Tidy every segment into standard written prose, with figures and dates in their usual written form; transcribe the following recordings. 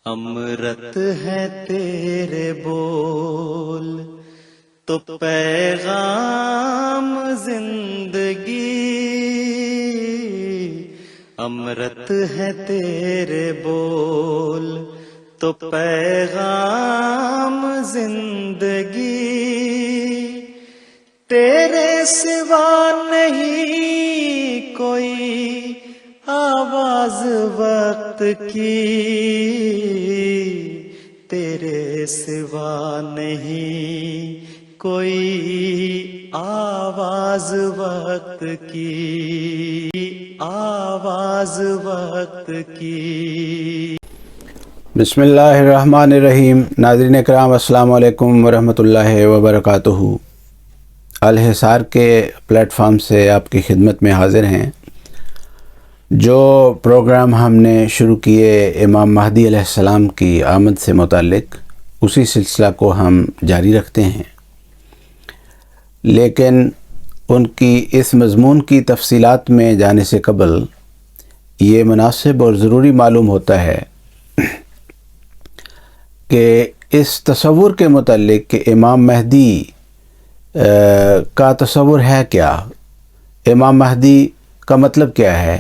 امرت ہے تیرے بول تو پیغام زندگی، امرت ہے تیرے بول تو پیغام زندگی، تیرے سوا نہیں کوئی آواز وقت کی، تیرے سوا نہیں کوئی آواز وقت کی، آواز وقت کی۔ بسم اللہ الرحمن الرحیم۔ ناظرین کرام السلام علیکم ورحمۃ اللہ وبرکاتہ۔ الحصار کے پلیٹ فارم سے آپ کی خدمت میں حاضر ہیں۔ جو پروگرام ہم نے شروع کیے امام مہدی علیہ السلام کی آمد سے متعلق، اسی سلسلہ کو ہم جاری رکھتے ہیں، لیکن ان کی اس مضمون کی تفصیلات میں جانے سے قبل یہ مناسب اور ضروری معلوم ہوتا ہے کہ اس تصور کے متعلق کہ امام مہدی کا تصور ہے کیا، امام مہدی کا مطلب کیا ہے،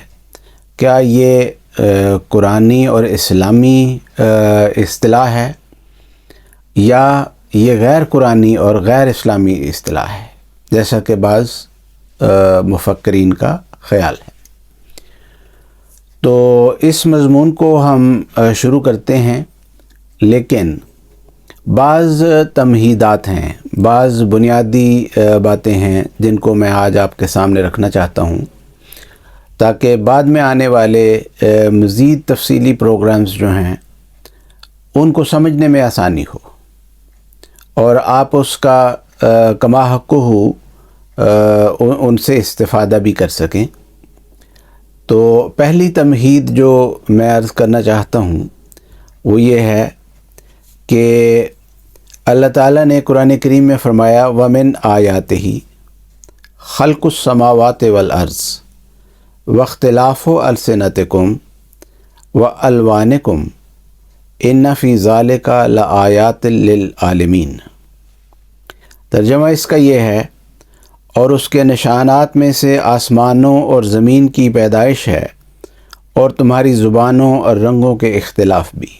کیا یہ قرآنی اور اسلامی اصطلاح ہے یا یہ غیر قرآنی اور غیر اسلامی اصطلاح ہے، جیسا کہ بعض مفکرین کا خیال ہے۔ تو اس مضمون کو ہم شروع کرتے ہیں، لیکن بعض تمہیدات ہیں، بعض بنیادی باتیں ہیں جن کو میں آج آپ کے سامنے رکھنا چاہتا ہوں، تاکہ بعد میں آنے والے مزید تفصیلی پروگرامز جو ہیں ان کو سمجھنے میں آسانی ہو اور آپ اس کا کما حق ہو ان سے استفادہ بھی کر سکیں۔ تو پہلی تمہید جو میں عرض کرنا چاہتا ہوں وہ یہ ہے کہ اللہ تعالیٰ نے قرآن کریم میں فرمایا وَمِنْ آیاتِهِ خَلْقُ السَّمَاوَاتِ وَالْأَرْضِ وَاخْتِلَافُ أَلْسِنَتِكُمْ وَأَلْوَانِكُمْ إِنَّ فِي ذَلِكَ لَآيَاتٍ لِلْعَالِمِينَ۔ ترجمہ اس کا یہ ہے، اور اس کے نشانات میں سے آسمانوں اور زمین کی پیدائش ہے اور تمہاری زبانوں اور رنگوں کے اختلاف بھی،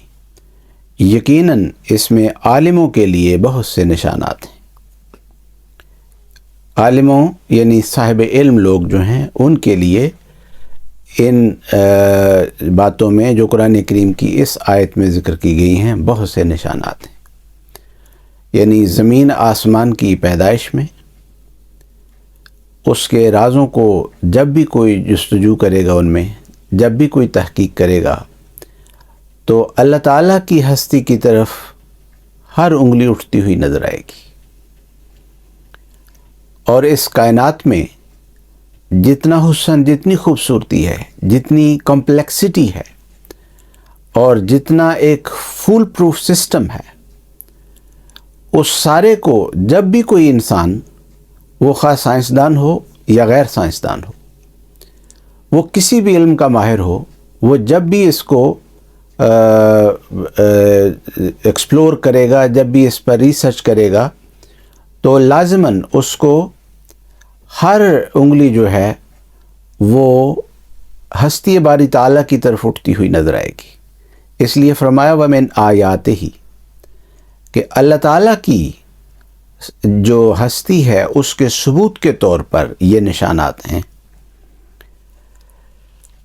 یقیناً اس میں عالموں کے لیے بہت سے نشانات ہیں۔ عالموں یعنی صاحب علم لوگ جو ہیں ان کے لیے ان باتوں میں جو قرآن کریم کی اس آیت میں ذکر کی گئی ہیں بہت سے نشانات ہیں، یعنی زمین آسمان کی پیدائش میں، اس کے رازوں کو جب بھی کوئی جستجو کرے گا، ان میں جب بھی کوئی تحقیق کرے گا تو اللہ تعالیٰ کی ہستی کی طرف ہر انگلی اٹھتی ہوئی نظر آئے گی، اور اس کائنات میں جتنا حسن، جتنی خوبصورتی ہے، جتنی کمپلیکسٹی ہے اور جتنا ایک فول پروف سسٹم ہے، اس سارے کو جب بھی کوئی انسان، وہ خاص سائنسدان ہو یا غیر سائنسدان ہو، وہ کسی بھی علم کا ماہر ہو، وہ جب بھی اس کو ایکسپلور کرے گا، جب بھی اس پر ریسرچ کرے گا، تو لازماً اس کو ہر انگلی جو ہے وہ ہستی باری تعالیٰ کی طرف اٹھتی ہوئی نظر آئے گی۔ اس لیے فرمایا وَمِنْ آیاتِهِ کہ اللہ تعالیٰ کی جو ہستی ہے اس کے ثبوت کے طور پر یہ نشانات ہیں۔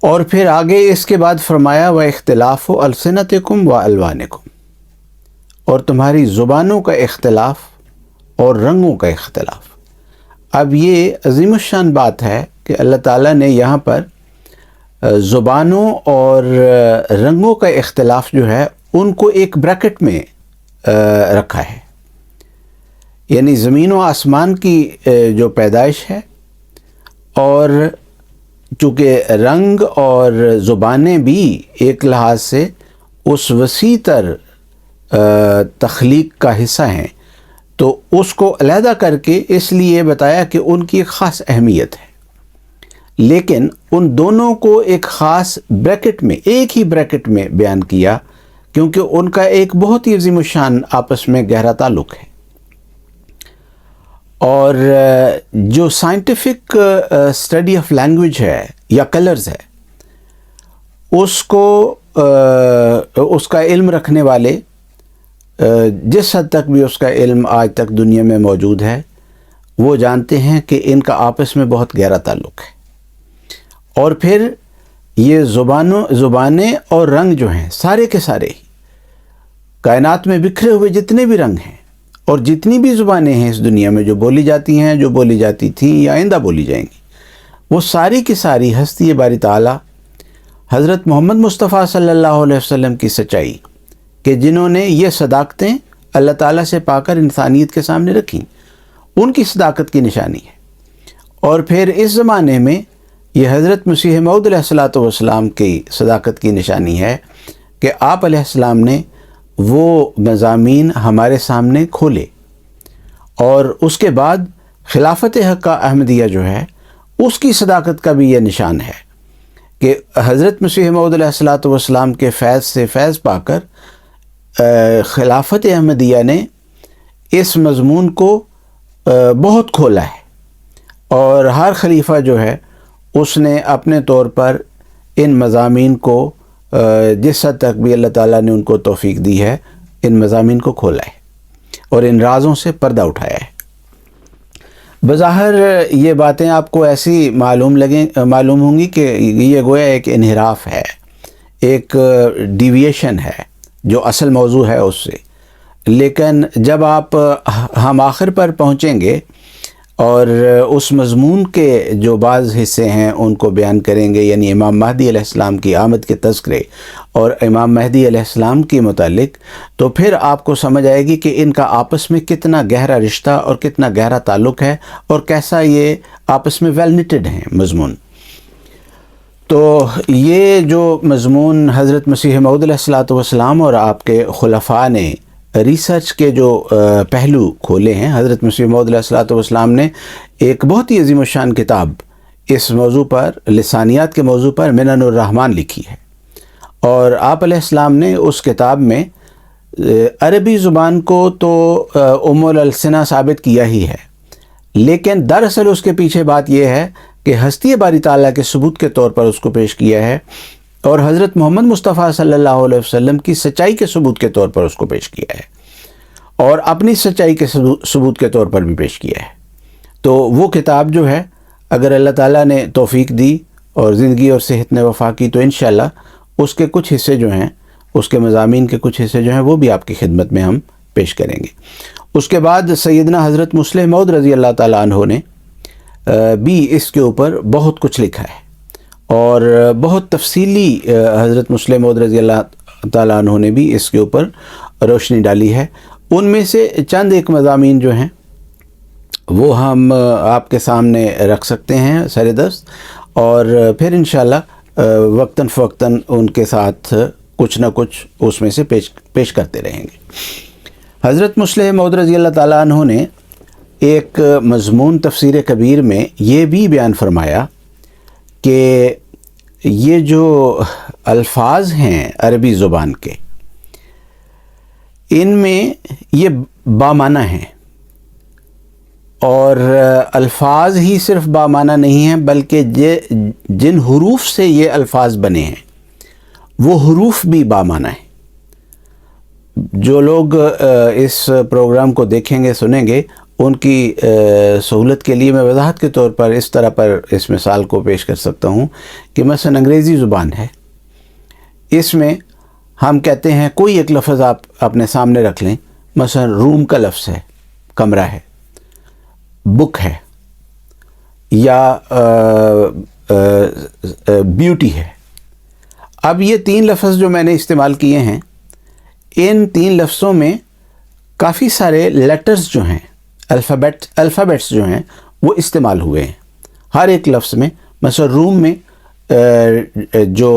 اور پھر آگے اس کے بعد فرمایا وَاخْتِلَافُ أَلْسِنَتِكُمْ وَأَلْوَانِكُمْ اور تمہاری زبانوں کا اختلاف اور رنگوں کا اختلاف۔ اب یہ عظیم الشان بات ہے کہ اللہ تعالیٰ نے یہاں پر زبانوں اور رنگوں کا اختلاف جو ہے ان کو ایک بریکٹ میں رکھا ہے، یعنی زمین و آسمان کی جو پیدائش ہے، اور چونکہ رنگ اور زبانیں بھی ایک لحاظ سے اس وسیع تر تخلیق کا حصہ ہیں، تو اس کو علیحدہ کر کے اس لیے بتایا کہ ان کی ایک خاص اہمیت ہے، لیکن ان دونوں کو ایک خاص بریکٹ میں، ایک ہی بریکٹ میں بیان کیا کیونکہ ان کا ایک بہت ہی عظیم الشان آپس میں گہرا تعلق ہے. اور جو سائنٹیفک اسٹڈی آف لینگویج ہے یا کلرز ہے، اس کو اس کا علم رکھنے والے، جس حد تک بھی اس کا علم آج تک دنیا میں موجود ہے، وہ جانتے ہیں کہ ان کا آپس میں بہت گہرا تعلق ہے. اور پھر یہ زبانیں اور رنگ جو ہیں سارے کے سارے ہی کائنات میں بکھرے ہوئے جتنے بھی رنگ ہیں اور جتنی بھی زبانیں ہیں اس دنیا میں جو بولی جاتی ہیں، جو بولی جاتی تھیں یا آئندہ بولی جائیں گی، وہ ساری کی ساری ہستی باری تعالیٰ حضرت محمد مصطفیٰ صلی اللہ علیہ وسلم کی سچائی کہ جنہوں نے یہ صداقتیں اللہ تعالیٰ سے پا کر انسانیت کے سامنے رکھیں، ان کی صداقت کی نشانی ہے. اور پھر اس زمانے میں یہ حضرت مسیح موعود علیہ الصلوۃ والسلام کی صداقت کی نشانی ہے کہ آپ علیہ السلام نے وہ مضامین ہمارے سامنے کھولے. اور اس کے بعد خلافت حقہ احمدیہ جو ہے اس کی صداقت کا بھی یہ نشان ہے کہ حضرت مسیح موعود علیہ الصلوۃ والسلام کے فیض سے فیض پا کر خلافت احمدیہ نے اس مضمون کو بہت کھولا ہے. اور ہر خلیفہ جو ہے اس نے اپنے طور پر ان مضامین کو جس حد تک بھی اللہ تعالیٰ نے ان کو توفیق دی ہے، ان مضامین کو کھولا ہے اور ان رازوں سے پردہ اٹھایا ہے. بظاہر یہ باتیں آپ کو ایسی معلوم ہوں گی کہ یہ گویا ایک انحراف ہے، ایک ڈیویشن ہے جو اصل موضوع ہے اس سے. لیکن جب ہم آخر پر پہنچیں گے اور اس مضمون کے جو بعض حصے ہیں ان کو بیان کریں گے، یعنی امام مہدی علیہ السلام کی آمد کے تذکرے اور امام مہدی علیہ السلام کے متعلق، تو پھر آپ کو سمجھ آئے گی کہ ان کا آپس میں کتنا گہرا رشتہ اور کتنا گہرا تعلق ہے اور کیسا یہ آپس میں ویل نیٹڈ ہیں مضمون. تو یہ جو مضمون حضرت مسیح موعود علیہ الصلوۃ والسلام اور آپ کے خلفاء نے ریسرچ کے جو پہلو کھولے ہیں، حضرت مسیح موعود علیہ الصلوۃ والسلام نے ایک بہت ہی عظیم الشان کتاب اس موضوع پر، لسانیات کے موضوع پر، منن الرحمن لکھی ہے. اور آپ علیہ السلام نے اس کتاب میں عربی زبان کو تو ام الالسنہ ثابت کیا ہی ہے، لیکن دراصل اس کے پیچھے بات یہ ہے کہ ہستی باری تعالیٰ کے ثبوت کے طور پر اس کو پیش کیا ہے اور حضرت محمد مصطفیٰ صلی اللہ علیہ وسلم کی سچائی کے ثبوت کے طور پر اس کو پیش کیا ہے اور اپنی سچائی کے ثبوت کے طور پر بھی پیش کیا ہے. تو وہ کتاب جو ہے اگر اللہ تعالیٰ نے توفیق دی اور زندگی اور صحت نے وفا کی تو انشاءاللہ اس کے کچھ حصے جو ہیں، اس کے مضامین کے کچھ حصے جو ہیں وہ بھی آپ کی خدمت میں ہم پیش کریں گے. اس کے بعد سیدنا حضرت مسلح موعود رضی اللہ تعالیٰ عنہ نے بھی اس کے اوپر بہت کچھ لکھا ہے اور بہت تفصیلی حضرت مسلح موعود رضی اللہ تعالیٰ عنہ نے بھی اس کے اوپر روشنی ڈالی ہے. ان میں سے چند ایک مضامین جو ہیں وہ ہم آپ کے سامنے رکھ سکتے ہیں سر دست، اور پھر انشاءاللہ وقتاً فوقتاً ان کے ساتھ کچھ نہ کچھ اس میں سے پیش کرتے رہیں گے. حضرت مسلح موعود رضی اللہ تعالیٰ عنہ نے ایک مضمون تفسیر کبیر میں یہ بھی بیان فرمایا کہ یہ جو الفاظ ہیں عربی زبان کے، ان میں یہ بامعنی ہیں، اور الفاظ ہی صرف بامعنی نہیں ہیں بلکہ جن حروف سے یہ الفاظ بنے ہیں وہ حروف بھی بامعنی ہیں. جو لوگ اس پروگرام کو دیکھیں گے سنیں گے ان کی سہولت کے لیے میں وضاحت کے طور پر اس طرح پر اس مثال کو پیش کر سکتا ہوں کہ مثلا انگریزی زبان ہے، اس میں ہم کہتے ہیں کوئی ایک لفظ آپ اپنے سامنے رکھ لیں، مثلا روم کا لفظ ہے، کمرہ ہے، بک ہے، یا بیوٹی ہے. اب یہ تین لفظ جو میں نے استعمال کیے ہیں، ان تین لفظوں میں کافی سارے لیٹرز جو ہیں، الفابیٹس جو ہیں وہ استعمال ہوئے ہیں ہر ایک لفظ میں. مثلا روم میں جو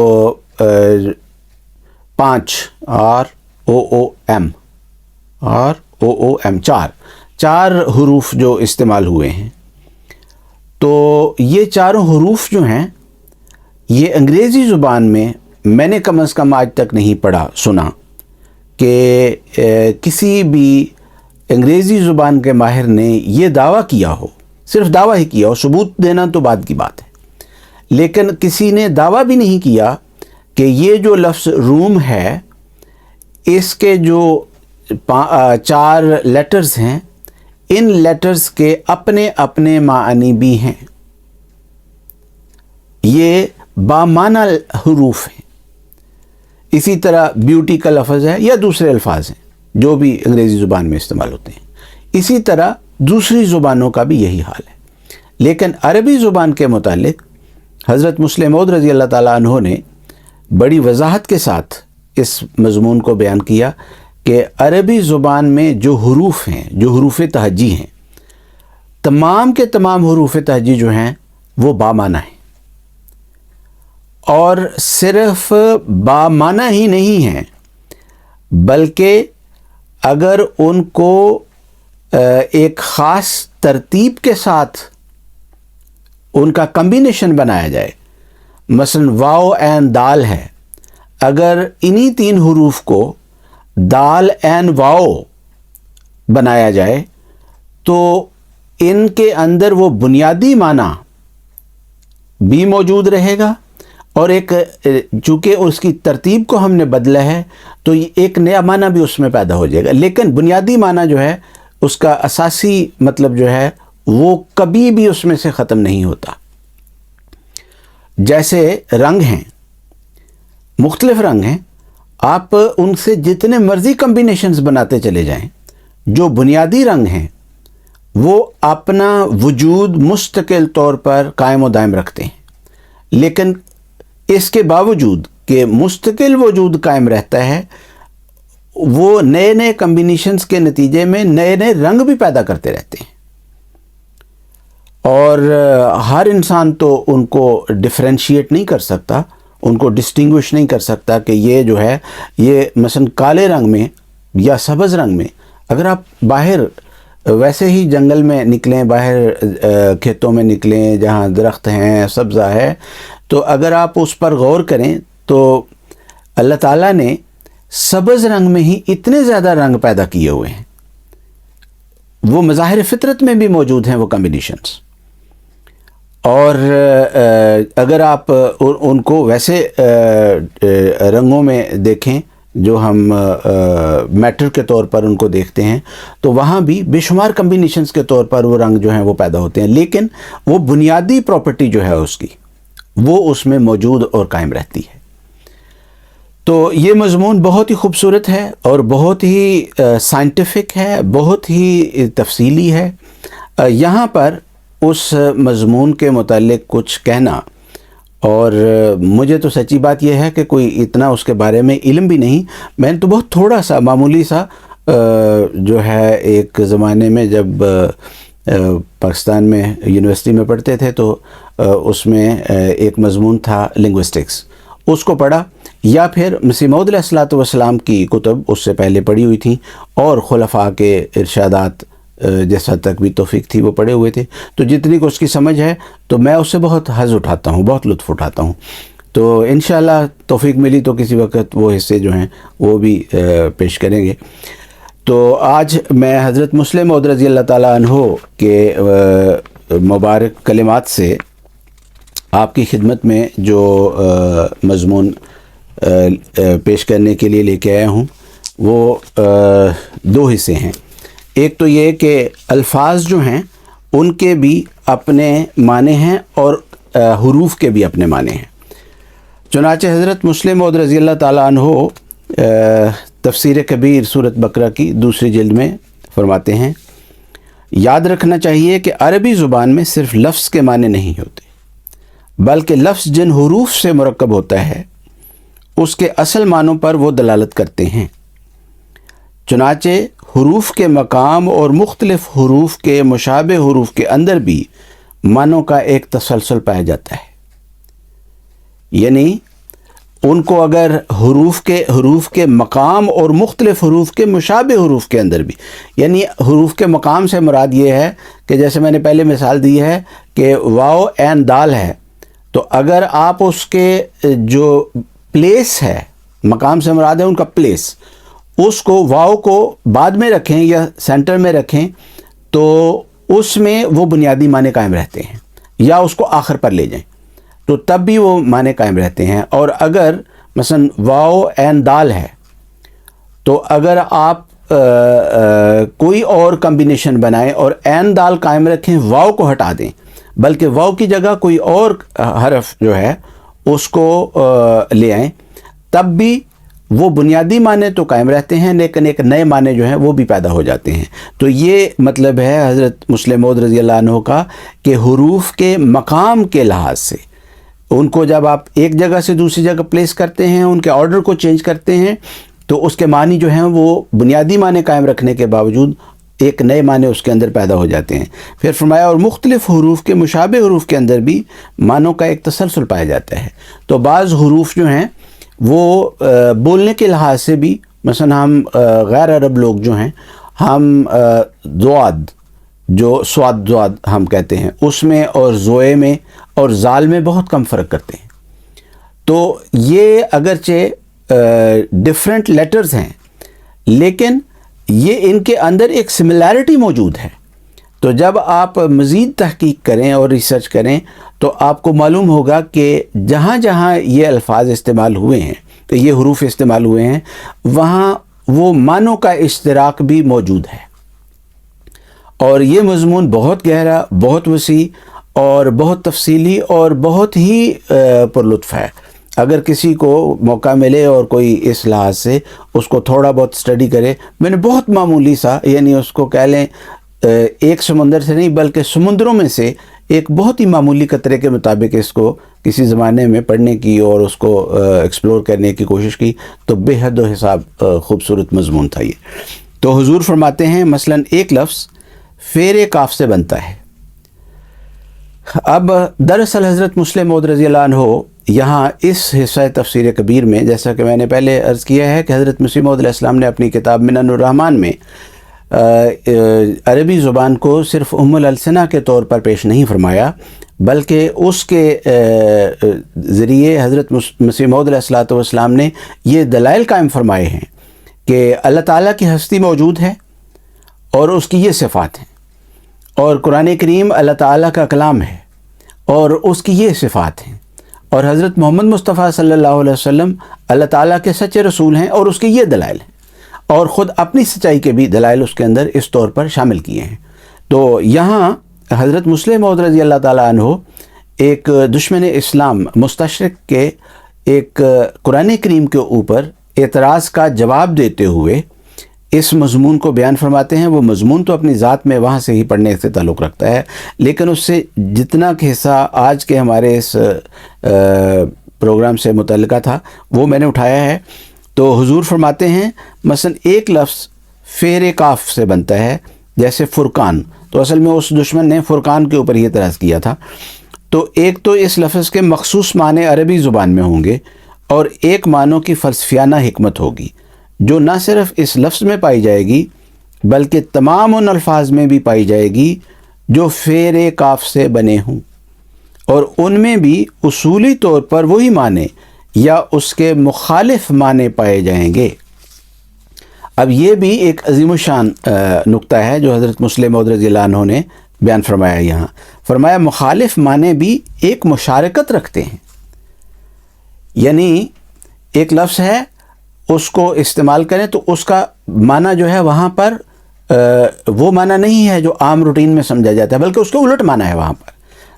5 ROOM چار حروف جو استعمال ہوئے ہیں، تو یہ چاروں حروف جو ہیں یہ انگریزی زبان میں نے کم از کم آج تک نہیں پڑھا سنا کہ کسی بھی انگریزی زبان کے ماہر نے یہ دعویٰ کیا ہو، صرف دعویٰ ہی کیا ہو، ثبوت دینا تو بعد کی بات ہے، لیکن کسی نے دعویٰ بھی نہیں کیا کہ یہ جو لفظ روم ہے اس کے جو 4 لیٹرز ہیں، ان لیٹرز کے اپنے اپنے معنی بھی ہیں، یہ بامعنی حروف ہیں۔ اسی طرح بیوٹی کا لفظ ہے یا دوسرے الفاظ ہیں جو بھی انگریزی زبان میں استعمال ہوتے ہیں، اسی طرح دوسری زبانوں کا بھی یہی حال ہے۔ لیکن عربی زبان کے متعلق حضرت مسلم موعود رضی اللہ تعالیٰ عنہ نے بڑی وضاحت کے ساتھ اس مضمون کو بیان کیا کہ عربی زبان میں جو حروف ہیں، جو حروف تہجی ہیں، تمام کے تمام حروف تہجی جو ہیں وہ بامعنی ہیں، اور صرف بامعنی ہی نہیں ہیں بلکہ اگر ان کو ایک خاص ترتیب کے ساتھ ان کا کمبینیشن بنایا جائے، مثلا واو عین دال ہے، اگر انہی 3 حروف کو دال عین واو بنایا جائے تو ان کے اندر وہ بنیادی معنی بھی موجود رہے گا، اور ایک چونکہ اس کی ترتیب کو ہم نے بدلا ہے تو ایک نیا معنی بھی اس میں پیدا ہو جائے گا، لیکن بنیادی معنی جو ہے اس کا اساسی مطلب جو ہے وہ کبھی بھی اس میں سے ختم نہیں ہوتا۔ جیسے رنگ ہیں، مختلف رنگ ہیں، آپ ان سے جتنے مرضی کمبینیشنز بناتے چلے جائیں، جو بنیادی رنگ ہیں وہ اپنا وجود مستقل طور پر قائم و دائم رکھتے ہیں، لیکن اس کے باوجود کہ مستقل وجود قائم رہتا ہے، وہ نئے نئے کمبینیشنز کے نتیجے میں نئے نئے رنگ بھی پیدا کرتے رہتے ہیں، اور ہر انسان تو ان کو ڈفرینشیٹ نہیں کر سکتا، ان کو ڈسٹنگوش نہیں کر سکتا کہ یہ جو ہے یہ مثلا کالے رنگ میں یا سبز رنگ میں، اگر آپ باہر ویسے ہی جنگل میں نکلیں، باہر کھیتوں میں نکلیں جہاں درخت ہیں، سبزہ ہے، تو اگر آپ اس پر غور کریں تو اللہ تعالیٰ نے سبز رنگ میں ہی اتنے زیادہ رنگ پیدا کیے ہوئے ہیں، وہ مظاہر فطرت میں بھی موجود ہیں وہ کمبینیشنز، اور اگر آپ ان کو ویسے رنگوں میں دیکھیں جو ہم میٹر کے طور پر ان کو دیکھتے ہیں تو وہاں بھی بے شمار کمبینیشنز کے طور پر وہ رنگ جو ہیں وہ پیدا ہوتے ہیں، لیکن وہ بنیادی پراپرٹی جو ہے اس کی وہ اس میں موجود اور قائم رہتی ہے۔ تو یہ مضمون بہت ہی خوبصورت ہے اور بہت ہی سائنٹیفک ہے، بہت ہی تفصیلی ہے۔ یہاں پر اس مضمون کے متعلق کچھ کہنا، اور مجھے تو سچی بات یہ ہے کہ کوئی اتنا اس کے بارے میں علم بھی نہیں، میں نے تو بہت تھوڑا سا معمولی سا جو ہے ایک زمانے میں جب پاکستان میں یونیورسٹی میں پڑھتے تھے تو اس میں ایک مضمون تھا لنگوسٹکس، اس کو پڑھا، یا پھر مسیح موعود علیہ الصلوۃ والسلام کی کتب اس سے پہلے پڑھی ہوئی تھیں، اور خلفاء کے ارشادات جیسا تک بھی توفیق تھی وہ پڑھے ہوئے تھے، تو جتنی کو اس کی سمجھ ہے تو میں اس سے بہت حظ اٹھاتا ہوں، بہت لطف اٹھاتا ہوں۔ تو انشاءاللہ توفیق ملی تو کسی وقت وہ حصے جو ہیں وہ بھی پیش کریں گے۔ تو آج میں حضرت مسلم موعود رضی اللہ تعالیٰ عنہ کے مبارک کلمات سے آپ کی خدمت میں جو مضمون پیش کرنے کے لیے لے کے آیا ہوں وہ 2 حصے ہیں۔ ایک تو یہ کہ الفاظ جو ہیں ان کے بھی اپنے معنی ہیں اور حروف کے بھی اپنے معنی ہیں۔ چنانچہ حضرت مسلم موعود رضی اللہ تعالیٰ عنہ تفسیر کبیر سورۃ بقرہ کی 2 جلد میں فرماتے ہیں، یاد رکھنا چاہیے کہ عربی زبان میں صرف لفظ کے معنی نہیں ہوتے، بلکہ لفظ جن حروف سے مرکب ہوتا ہے اس کے اصل معنوں پر وہ دلالت کرتے ہیں۔ چنانچہ حروف کے مقام اور مختلف حروف کے مشابہ حروف کے اندر بھی معنوں کا ایک تسلسل پایا جاتا ہے، یعنی ان کو اگر حروف کے مقام اور مختلف حروف کے مشابہ حروف کے اندر بھی، یعنی حروف کے مقام سے مراد یہ ہے کہ جیسے میں نے پہلے مثال دی ہے کہ واو عین دال ہے، تو اگر آپ اس کے جو پلیس ہے، مقام سے مراد ہے ان کا پلیس، اس کو واو کو بعد میں رکھیں یا سینٹر میں رکھیں تو اس میں وہ بنیادی معنی قائم رہتے ہیں، یا اس کو آخر پر لے جائیں تو تب بھی وہ معنی قائم رہتے ہیں۔ اور اگر مثلا واو عین دال ہے تو اگر آپ کوئی اور کمبینیشن بنائیں اور عین دال قائم رکھیں، واو کو ہٹا دیں، بلکہ واو کی جگہ کوئی اور حرف جو ہے اس کو لے آئیں، تب بھی وہ بنیادی معنی تو قائم رہتے ہیں لیکن ایک نئے معنی جو ہیں وہ بھی پیدا ہو جاتے ہیں۔ تو یہ مطلب ہے حضرت مسلم موعود رضی اللہ عنہ کا کہ حروف کے مقام کے لحاظ سے ان کو جب آپ ایک جگہ سے دوسری جگہ پلیس کرتے ہیں، ان کے آرڈر کو چینج کرتے ہیں، تو اس کے معنی جو ہیں وہ بنیادی معنی قائم رکھنے کے باوجود ایک نئے معنی اس کے اندر پیدا ہو جاتے ہیں۔ پھر فرمایا اور مختلف حروف کے مشابہ حروف کے اندر بھی معنوں کا ایک تسلسل پایا جاتا ہے۔ تو بعض حروف جو ہیں وہ بولنے کے لحاظ سے بھی، مثلا ہم غیر عرب لوگ جو ہیں، ہم ضاد جو سواد ضاد ہم کہتے ہیں اس میں اور زوئے میں اور زال میں بہت کم فرق کرتے ہیں۔ تو یہ اگرچہ ڈیفرنٹ لیٹرز ہیں لیکن یہ ان کے اندر ایک سملیرٹی موجود ہے۔ تو جب آپ مزید تحقیق کریں اور ریسرچ کریں تو آپ کو معلوم ہوگا کہ جہاں جہاں یہ الفاظ استعمال ہوئے ہیں، کہ یہ حروف استعمال ہوئے ہیں، وہاں وہ معنوں کا اشتراک بھی موجود ہے۔ اور یہ مضمون بہت گہرا، بہت وسیع اور بہت تفصیلی اور بہت ہی پرلطف ہے۔ اگر کسی کو موقع ملے اور کوئی اس لحاظ سے اس کو تھوڑا بہت اسٹڈی کرے، میں نے بہت معمولی سا، یعنی اس کو کہہ لیں ایک سمندر سے نہیں بلکہ سمندروں میں سے ایک بہت ہی معمولی قطرے کے مطابق اس کو کسی زمانے میں پڑھنے کی اور اس کو ایکسپلور کرنے کی کوشش کی، تو بے حد و حساب خوبصورت مضمون تھا یہ۔ تو حضور فرماتے ہیں مثلا ایک لفظ فیر کاف سے بنتا ہے۔ اب دراصل حضرت مسلم موعود رضی اللہ عنہ یہاں اس حصہ تفسیر کبیر میں، جیسا کہ میں نے پہلے عرض کیا ہے کہ حضرت مسیح موعود علیہ السلام نے اپنی کتاب منن الرحمن میں عربی زبان کو صرف ام الالسنہ کے طور پر پیش نہیں فرمایا، بلکہ اس کے ذریعے حضرت مسیح موعود علیہ السلام نے یہ دلائل قائم فرمائے ہیں کہ اللہ تعالیٰ کی ہستی موجود ہے اور اس کی یہ صفات ہیں، اور قرآن کریم اللہ تعالیٰ کا کلام ہے اور اس کی یہ صفات ہیں، اور حضرت محمد مصطفیٰ صلی اللہ علیہ وسلم اللہ تعالیٰ کے سچے رسول ہیں اور اس کے یہ دلائل ہیں، اور خود اپنی سچائی کے بھی دلائل اس کے اندر اس طور پر شامل کیے ہیں۔ تو یہاں حضرت مسلم موعود رضی اللہ تعالیٰ عنہ ایک دشمن اسلام مستشرق کے ایک قرآن کریم کے اوپر اعتراض کا جواب دیتے ہوئے اس مضمون کو بیان فرماتے ہیں۔ وہ مضمون تو اپنی ذات میں وہاں سے ہی پڑھنے سے تعلق رکھتا ہے، لیکن اس سے جتنا کہ حصہ آج کے ہمارے اس پروگرام سے متعلقہ تھا وہ میں نے اٹھایا ہے۔ تو حضور فرماتے ہیں مثلا ایک لفظ فیر کاف سے بنتا ہے، جیسے فرقان، تو اصل میں اس دشمن نے فرقان کے اوپر یہ اعتراض کیا تھا۔ تو ایک تو اس لفظ کے مخصوص معنی عربی زبان میں ہوں گے، اور ایک معنوں کی فلسفیانہ حکمت ہوگی جو نہ صرف اس لفظ میں پائی جائے گی بلکہ تمام ان الفاظ میں بھی پائی جائے گی جو فیر کاف سے بنے ہوں، اور ان میں بھی اصولی طور پر وہی معنی یا اس کے مخالف معنی پائے جائیں گے۔ اب یہ بھی ایک عظیم الشان نقطہ ہے جو حضرت مسلم موعود رضی اللہ عنہ نے بیان فرمایا۔ یہاں فرمایا مخالف معنی بھی ایک مشارکت رکھتے ہیں، یعنی ایک لفظ ہے اس کو استعمال کریں تو اس کا معنی جو ہے وہاں پر وہ معنی نہیں ہے جو عام روٹین میں سمجھا جاتا ہے، بلکہ اس کے الٹ معنی ہے وہاں پر۔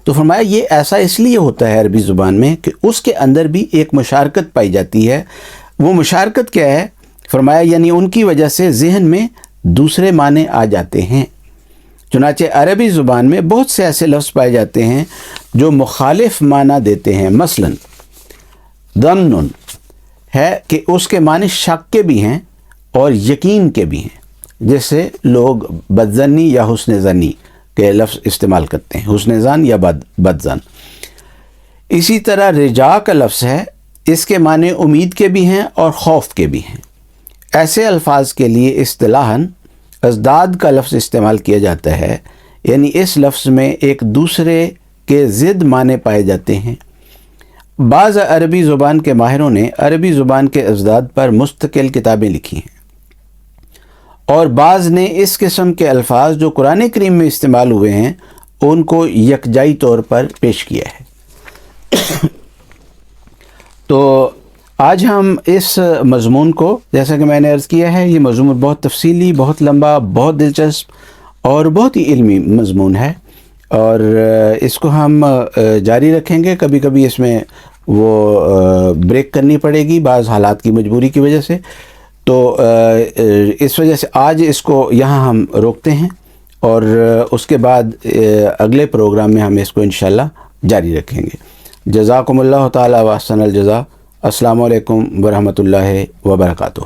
تو فرمایا یہ ایسا اس لیے ہوتا ہے عربی زبان میں کہ اس کے اندر بھی ایک مشارکت پائی جاتی ہے۔ وہ مشارکت کیا ہے؟ فرمایا یعنی ان کی وجہ سے ذہن میں دوسرے معنی آ جاتے ہیں۔ چنانچہ عربی زبان میں بہت سے ایسے لفظ پائے جاتے ہیں جو مخالف معنی دیتے ہیں۔ مثلا ضمن ہے کہ اس کے معنی شک کے بھی ہیں اور یقین کے بھی ہیں، جیسے لوگ بدظنی یا حسن ظنی کے لفظ استعمال کرتے ہیں، حسن ظن یا بدظن۔ اسی طرح رجا کا لفظ ہے، اس کے معنی امید کے بھی ہیں اور خوف کے بھی ہیں۔ ایسے الفاظ کے لیے اصطلاحاً ازداد کا لفظ استعمال کیا جاتا ہے، یعنی اس لفظ میں ایک دوسرے کے ضد معنی پائے جاتے ہیں۔ بعض عربی زبان کے ماہروں نے عربی زبان کے ازداد پر مستقل کتابیں لکھی ہیں۔ اور بعض نے اس قسم کے الفاظ جو قرآن کریم میں استعمال ہوئے ہیں ان کو یکجائی طور پر پیش کیا ہے۔ تو آج ہم اس مضمون کو، جیسا کہ میں نے عرض کیا ہے، یہ مضمون بہت تفصیلی، بہت لمبا، بہت دلچسپ اور بہت ہی علمی مضمون ہے، اور اس کو ہم جاری رکھیں گے۔ کبھی کبھی اس میں وہ بریک کرنی پڑے گی بعض حالات کی مجبوری کی وجہ سے، تو اس وجہ سے آج اس کو یہاں ہم روکتے ہیں، اور اس کے بعد اگلے پروگرام میں ہم اس کو انشاءاللہ جاری رکھیں گے۔ جزاکم اللہ تعالی و احسن الجزا۔ السلام علیکم ورحمۃ اللہ وبرکاتہ۔